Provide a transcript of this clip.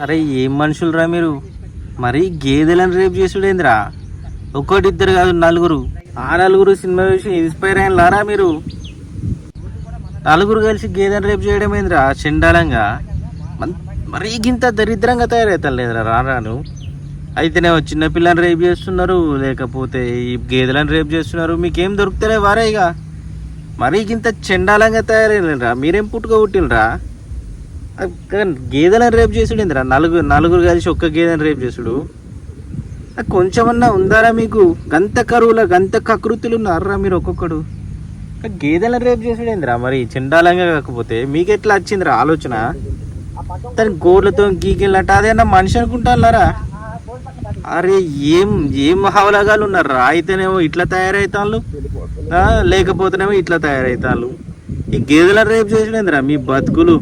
అరే ఏం మనుషులరా మీరు, మరి గేదెలను రేపు చేసుడేంద్రా? ఒక్కటిద్దరు కాదు, నలుగురు. ఆ నలుగురు సినిమా చూసి ఇన్స్పైర్ అయినలారా మీరు? నలుగురు కలిసి గేదెను రేపు చేయడం ఏంద్రా చండాలంగా? మరీ గింత దరిద్రంగా తయారవుతాను లేదురా రాను. అయితేనేమో చిన్నపిల్లని రేపు చేస్తున్నారు, లేకపోతే ఈ గేదెలను రేపు చేస్తున్నారు. మీకేం దొరుకుతలే వారా ఇక? మరీ గింత చండాలంగా తయారైనరా? మీరేం పుట్టుక పుట్టినరా? గేదెలను రేపు చేసుడేంద్రా? నలుగురు కలిసి ఒక్క గేదెను రేపు చేసుడు కొంచెమన్నా ఉందారా మీకు? గంత కరువుల గంత కకృతులు ఉన్నారా మీరు ఒక్కొక్కడు? గేదెలను రేపు చేసుడేంద్రా మరి చండాలంగా? కాకపోతే మీకెట్లా వచ్చిందిరా ఆలోచన? దాని గోర్లతో గీకెళ్ళట అదేనా మనిషి అనుకుంటారా? అరే ఏం ఏం హవలగాలు ఉన్నారా? అయితేనేమో ఇట్లా తయారవుతాళ్ళు, లేకపోతేనేమో ఇట్లా తయారవుతాళ్ళు. ఈ గేదెలను రేపు చేసుడేంద్రా మీ బతుకులు?